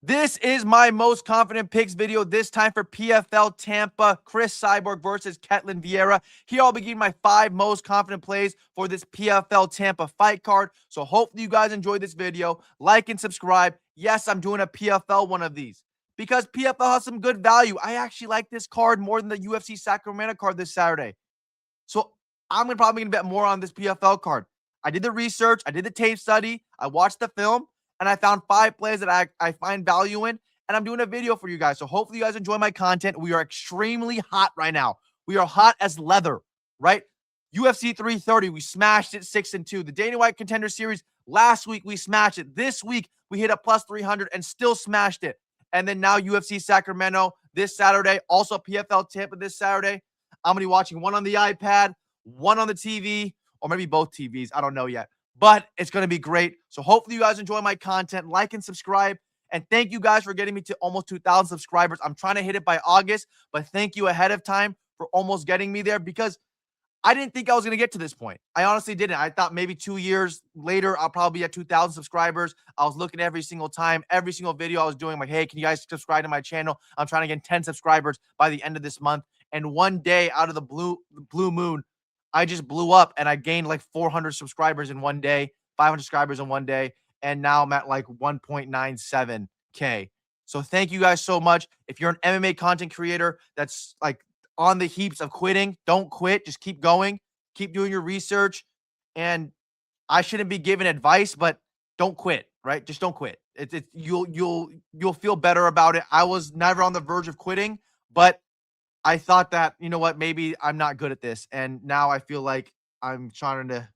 This is my most confident picks video, this time for PFL Tampa, Cris Cyborg versus Ketlen Vieira. Here I'll be giving my 5 most confident plays for this PFL Tampa fight card. So hopefully you guys enjoyed this video. Like and subscribe. Yes, I'm doing a PFL one of these because PFL has some good value. I actually like this card more than the UFC Sacramento card this Saturday. So I'm probably going to bet more on this PFL card. I did the research. I did the tape study. I watched the film. And I found 5 plays that I find value in, and I'm doing a video for you guys. So hopefully you guys enjoy my content. We are extremely hot right now. We are hot as leather, right? UFC 330, we smashed it 6-2. The Dana White Contender Series, last week we smashed it. This week we hit a plus 300 and still smashed it. And then now UFC Sacramento this Saturday, also PFL Tampa this Saturday. I'm going to be watching one on the iPad, one on the TV, or maybe both TVs. I don't know yet. But it's going to be great. So hopefully you guys enjoy my content. Like and subscribe. And thank you guys for getting me to almost 2,000 subscribers. I'm trying to hit it by August, but thank you ahead of time for almost getting me there because I didn't think I was going to get to this point. I honestly didn't. I thought maybe 2 years later, I'll probably be at 2,000 subscribers. I was looking every single time, every single video I was doing, like, hey, can you guys subscribe to my channel? I'm trying to get 10 subscribers by the end of this month. And one day out of the blue moon, I just blew up and I gained like 400 subscribers in one day, 500 subscribers in one day. And now I'm at like 1.97K. So thank you guys so much. If you're an MMA content creator that's like on the heaps of quitting, don't quit. Just keep going. Keep doing your research. And I shouldn't be giving advice, but don't quit, right? Just don't quit. You'll feel better about it. I was never on the verge of quitting, but I thought that, you know what, maybe I'm not good at this. And now I feel like I'm trying to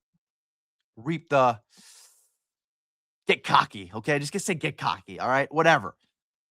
get cocky. Okay. Just gonna say get cocky. All right. Whatever.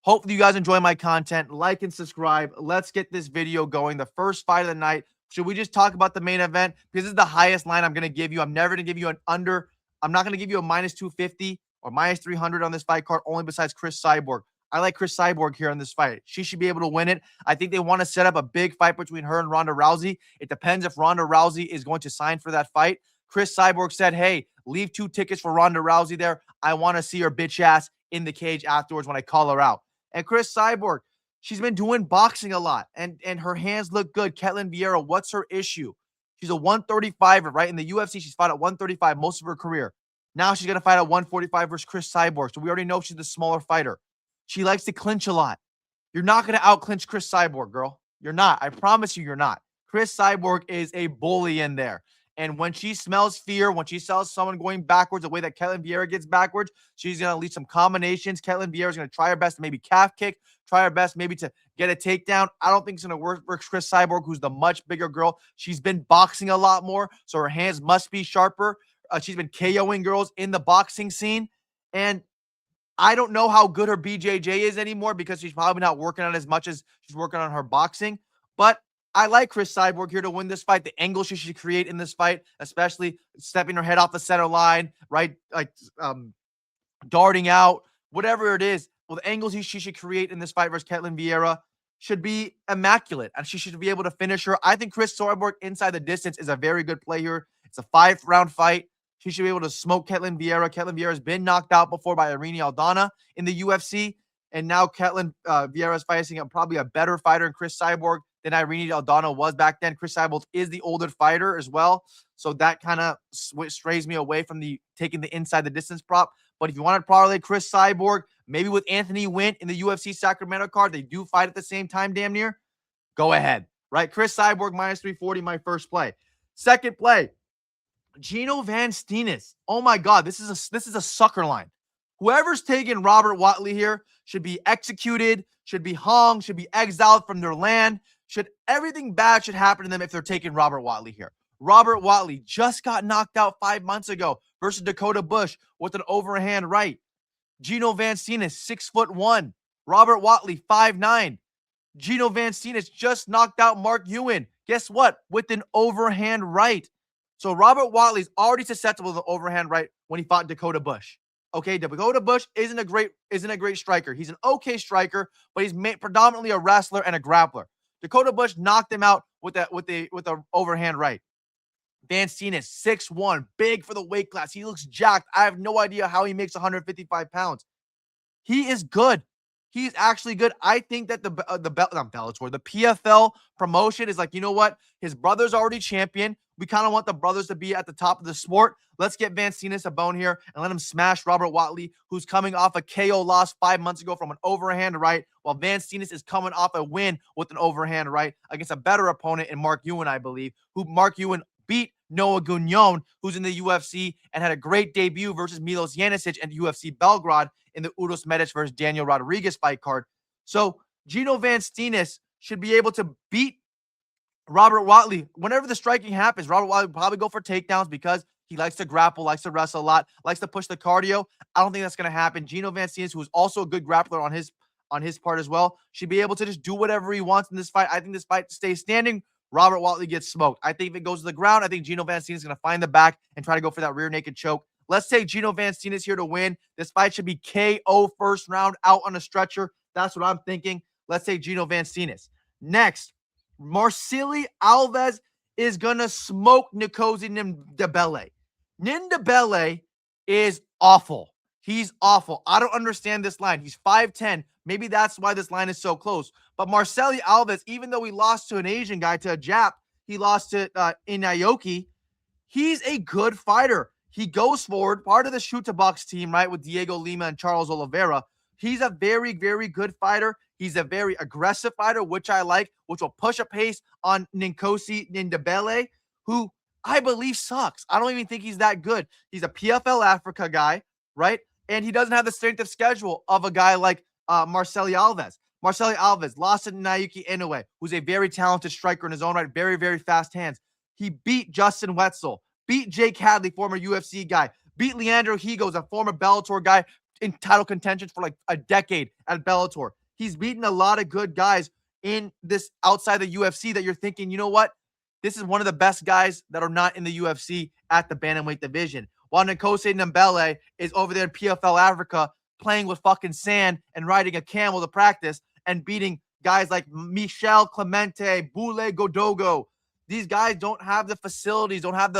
Hopefully you guys enjoy my content. Like and subscribe. Let's get this video going. The first fight of the night. Should we just talk about the main event? Because this is the highest line I'm going to give you. I'm never going to give you an under. I'm not going to give you a minus 250 or minus 300 on this fight card, only besides Cris Cyborg. I like Cris Cyborg here in this fight. She should be able to win it. I think they want to set up a big fight between her and Ronda Rousey. It depends if Ronda Rousey is going to sign for that fight. Cris Cyborg said, hey, leave 2 tickets for Ronda Rousey there. I want to see her bitch ass in the cage afterwards when I call her out. And Cris Cyborg, she's been doing boxing a lot, and her hands look good. Ketlen Vieira, what's her issue? She's a 135er, right? In the UFC, she's fought at 135 most of her career. Now she's going to fight at 145 versus Cris Cyborg. So we already know she's the smaller fighter. She likes to clinch a lot. You're not going to out-clinch Cris Cyborg, girl. You're not. I promise you, you're not. Cris Cyborg is a bully in there. And when she smells fear, when she sells someone going backwards the way that Ketlen Vieira gets backwards, she's going to lead some combinations. Ketlen Vieira is going to try her best to maybe calf kick, try her best maybe to get a takedown. I don't think it's going to work for Cris Cyborg, who's the much bigger girl. She's been boxing a lot more, so her hands must be sharper. She's been KOing girls in the boxing scene. And I don't know how good her BJJ is anymore because she's probably not working on as much as she's working on her boxing. But I like Cris Cyborg here to win this fight. The angle she should create in this fight, especially stepping her head off the center line, right? Like darting out, whatever it is. Well, the angles she should create in this fight versus Ketlen Vieira should be immaculate, and she should be able to finish her. I think Cris Cyborg inside the distance is a very good play here. It's a 5-round fight. She should be able to smoke Ketlen Vieira. Ketlen Vieira has been knocked out before by Irene Aldana in the UFC, and now Ketlen Vieira is fighting probably a better fighter than Cris Cyborg than Irene Aldana was back then. Cris Cyborg is the older fighter as well, so that kind of strays me away from taking the inside the distance prop. But if you want to parlay Cris Cyborg, maybe with Anthony Wint in the UFC Sacramento card, they do fight at the same time damn near, go ahead, right? Cris Cyborg minus 340, my first play. Second play, Gino Van Steenis. Oh my God, this is a sucker line. Whoever's taking Robert Watley here should be executed, should be hung, should be exiled from their land. Everything bad should happen to them if they're taking Robert Watley here. Robert Watley just got knocked out 5 months ago versus Dakota Bush with an overhand right. Gino Van Steenis, 6'1". Robert Watley, 5'9". Gino Van Steenis just knocked out Mark Ewan. Guess what? With an overhand right. So Robert Watley's already susceptible to the overhand right when he fought Dakota Bush. Okay, Dakota Bush isn't a great striker. He's an okay striker, but he's predominantly a wrestler and a grappler. Dakota Bush knocked him out with a overhand right. Van Steenis, 6'1", big for the weight class. He looks jacked. I have no idea how he makes 155 pounds. He is good. He's actually good. I think that the PFL promotion is like, you know what? His brother's already champion. We kind of want the brothers to be at the top of the sport. Let's get Van Steenis a bone here and let him smash Robert Watley, who's coming off a KO loss 5 months ago from an overhand right, while Van Steenis is coming off a win with an overhand right against a better opponent in Mark Ewan, I believe, who Mark Ewan beat Noah Gugnon, who's in the UFC and had a great debut versus Milos Janicic and UFC Belgrade in the Uros Medic versus Daniel Rodriguez fight card. So Gino Van Steenis should be able to beat Robert Watley. Whenever the striking happens, Robert Watley will probably go for takedowns because he likes to grapple, likes to wrestle a lot, likes to push the cardio. I don't think that's going to happen. Gino Van Steenis, who is also a good grappler on his part as well, should be able to just do whatever he wants in this fight. I think this fight stays standing. Robert Watley gets smoked. I think if it goes to the ground, I think Gino Van Steenis is going to find the back and try to go for that rear naked choke. Let's take Gino Van Steenis here to win. This fight should be KO first round out on a stretcher. That's what I'm thinking. Let's take Gino Van Steenis. Next, Marcirley Alves is going to smoke Nkosi Ndebele. Ndebele is awful. He's awful. I don't understand this line. He's 5'10". Maybe that's why this line is so close. But Marcirley Alves, even though he lost to an Asian guy, to a Jap, he lost to Inayoki, he's a good fighter. He goes forward, part of the Schulte box team, right, with Diego Lima and Charles Oliveira. He's a very, very good fighter. He's a very aggressive fighter, which I like, which will push a pace on Nkosi Ndebele, who I believe sucks. I don't even think he's that good. He's a PFL Africa guy, right? And he doesn't have the strength of schedule of a guy like Marcirley Alves. Marcirley Alves lost to Naoki Inoue, who's a very talented striker in his own right, very, very fast hands. He beat Justin Wetzel, beat Jake Hadley, former UFC guy, beat Leandro Higos, a former Bellator guy in title contention for like a decade at Bellator. He's beaten a lot of good guys in this outside the UFC that you're thinking, you know what? This is one of the best guys that are not in the UFC at the bantamweight division. While Nkosi Ndebele is over there in PFL Africa playing with fucking sand and riding a camel to practice and beating guys like Michel Clemente, Boule Godogo. These guys don't have the facilities, don't have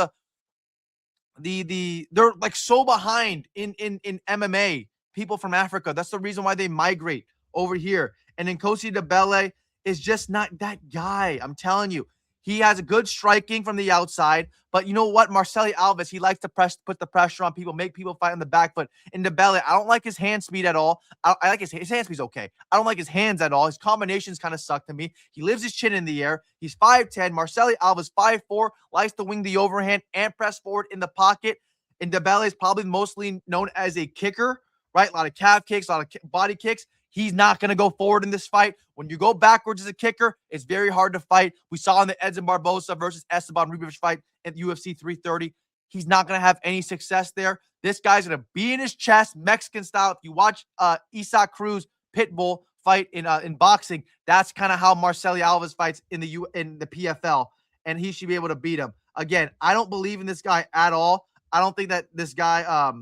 they're like so behind in MMA. People from Africa. That's the reason why they migrate over here. And Nkosi Ndebele is just not that guy. I'm telling you. He has a good striking from the outside, but you know what? Marcirley Alves, he likes to put the pressure on people, make people fight on the back foot. In Ndebele, I don't like his hand speed at all. I like his hand speed's okay. I don't like his hands at all. His combinations kind of suck to me. He lives his chin in the air. He's 5'10". Marcirley Alves, 5'4", likes to wing the overhand and press forward in the pocket. And Ndebele is probably mostly known as a kicker, right? A lot of calf kicks, a lot of body kicks. He's not going to go forward in this fight. When you go backwards as a kicker, it's very hard to fight. We saw in the Edson Barbosa versus Esteban Ribevic fight at UFC 330. He's not going to have any success there. This guy's going to be in his chest, Mexican style. If you watch Isaac Cruz Pitbull fight in boxing, that's kind of how Marcirley Alves fights in the PFL, and he should be able to beat him. Again, I don't believe in this guy at all. I don't think that this guy,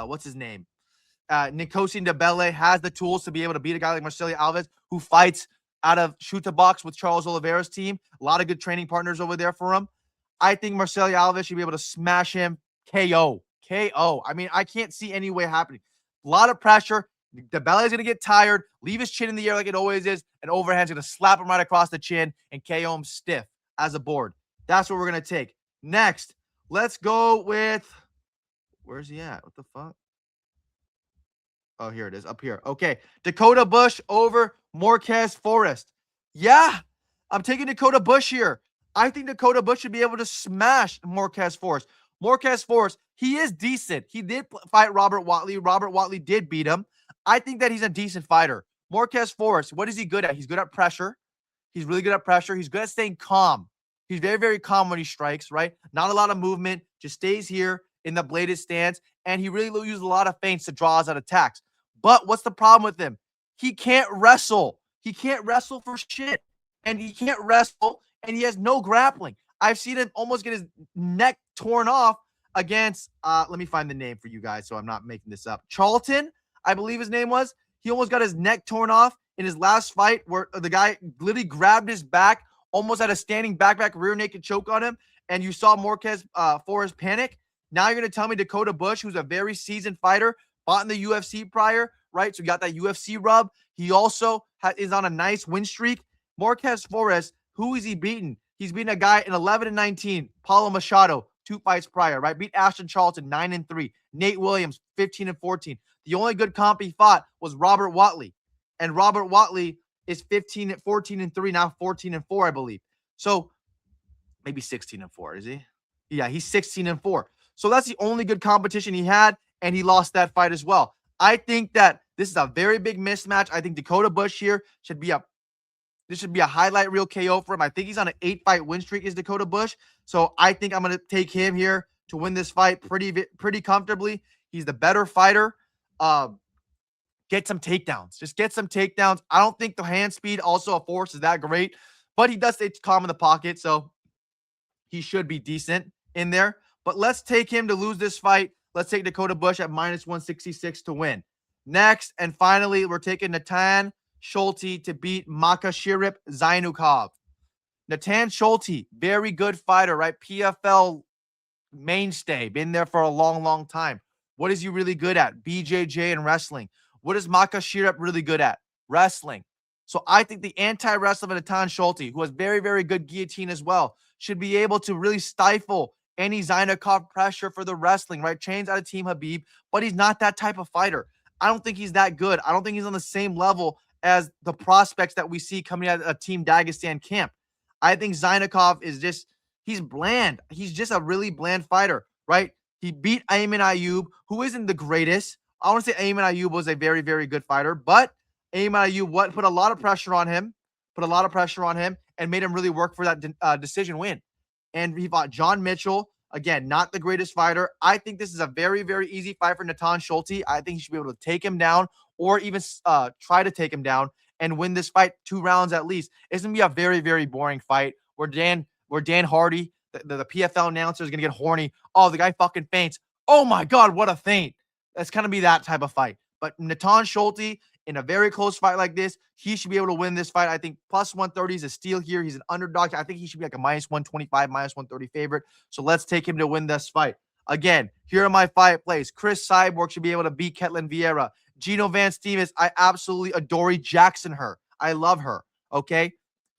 what's his name? Nkosi Ndebele has the tools to be able to beat a guy like Marcirley Alves, who fights out of Schulte box with Charles Oliveira's team. A lot of good training partners over there for him. I think Marcirley Alves should be able to smash him KO. KO. I mean, I can't see any way happening. A lot of pressure. Ndebele is going to get tired, leave his chin in the air like it always is, and overhand's going to slap him right across the chin and KO him stiff as a board. That's what we're going to take. Next, let's go with, where's he at? What the fuck? Oh, here it is, up here. Okay, Dakota Bush over Marquez Forrest. Yeah, I'm taking Dakota Bush here. I think Dakota Bush should be able to smash Marquez Forrest. Marquez Forrest, he is decent. He did fight Robert Watley. Robert Watley did beat him. I think that he's a decent fighter. Marquez Forrest, what is he good at? He's good at pressure. He's really good at pressure. He's good at staying calm. He's very, very calm when he strikes, right? Not a lot of movement. Just stays here in the bladed stance. And he really uses a lot of feints to draw us out attacks. But what's the problem with him? He can't wrestle. He can't wrestle for shit. And he can't wrestle, and he has no grappling. I've seen him almost get his neck torn off against, let me find the name for you guys so I'm not making this up. Charlton, I believe his name was. He almost got his neck torn off in his last fight where the guy literally grabbed his back, almost had a standing back rear naked choke on him, and you saw Marquez Forrest panic. Now you're going to tell me Dakota Bush, who's a very seasoned fighter, fought in the UFC prior, right? So you got that UFC rub. He also is on a nice win streak. Marquez Flores, who is he beaten? He's beaten a guy in 11-19, Paulo Machado, 2 fights prior, right? Beat Ashton Charlton, 9-3. Nate Williams, 15-14. The only good comp he fought was Robert Watley. And Robert Watley is 14-3, now 14-4, I believe. So maybe 16-4, is he? Yeah, he's 16-4. So that's the only good competition he had, and he lost that fight as well. I think that this is a very big mismatch. I think Dakota Bush here should be a highlight reel KO for him. I think he's on an 8-fight win streak, is Dakota Bush. So I think I'm going to take him here to win this fight pretty comfortably. He's the better fighter. Get some takedowns. Just get some takedowns. I don't think the hand speed also a force is that great, but he does stay calm in the pocket, so he should be decent in there. But let's take him to lose this fight. Let's take Dakota Bush at -166 to win. Next, and finally, we're taking Natan Schulte to beat Marcirley Alves. Natan Schulte, very good fighter, right? PFL mainstay, been there for a long, long time. What is he really good at? BJJ and wrestling. What is Marcirley really good at? Wrestling. So I think the anti-wrestler of Natan Schulte, who has very, very good guillotine as well, should be able to really stifle any Zainakov pressure for the wrestling, right? Trains out of Team Habib, but he's not that type of fighter. I don't think he's that good. I don't think he's on the same level as the prospects that we see coming out of Team Dagestan camp. I think Zainakov is he's bland. He's just a really bland fighter, right? He beat Ayman Ayub, who isn't the greatest. I want to say Ayman Ayub was a very, very good fighter, but Ayman Ayub put a lot of pressure on him, and made him really work for that decision win. And he fought John Mitchell. Again, not the greatest fighter. I think this is a very, very easy fight for Natan Schulte. I think he should be able to take him down or even try to take him down and win this fight 2 rounds at least. It's going to be a very, very boring fight where Dan Hardy, the PFL announcer, is going to get horny. Oh, the guy fucking faints. Oh my God, what a feint. That's going to be that type of fight. But Natan Schulte, in a very close fight like this, he should be able to win this fight. I think +130 is a steal here. He's an underdog. I think he should be like a -125, -130 favorite. So let's take him to win this fight. Again, here are my 5 plays. Cris Cyborg should be able to beat Ketlen Vieira. Gino Van Steenis, I absolutely adore Jackson her. I love her. Okay?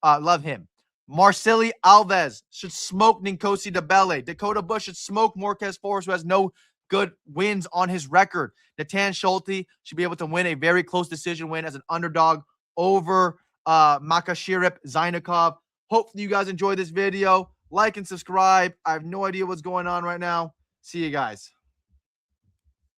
Love him. Marcirley Alves should smoke Nkosi Debele. Dakota Bush should smoke Marquez Flores, who has no good wins on his record. Natan Schulte should be able to win a very close decision win as an underdog over Marcirley Zainakov. Hopefully you guys enjoyed this video. Like and subscribe. I have no idea what's going on right now. See you guys.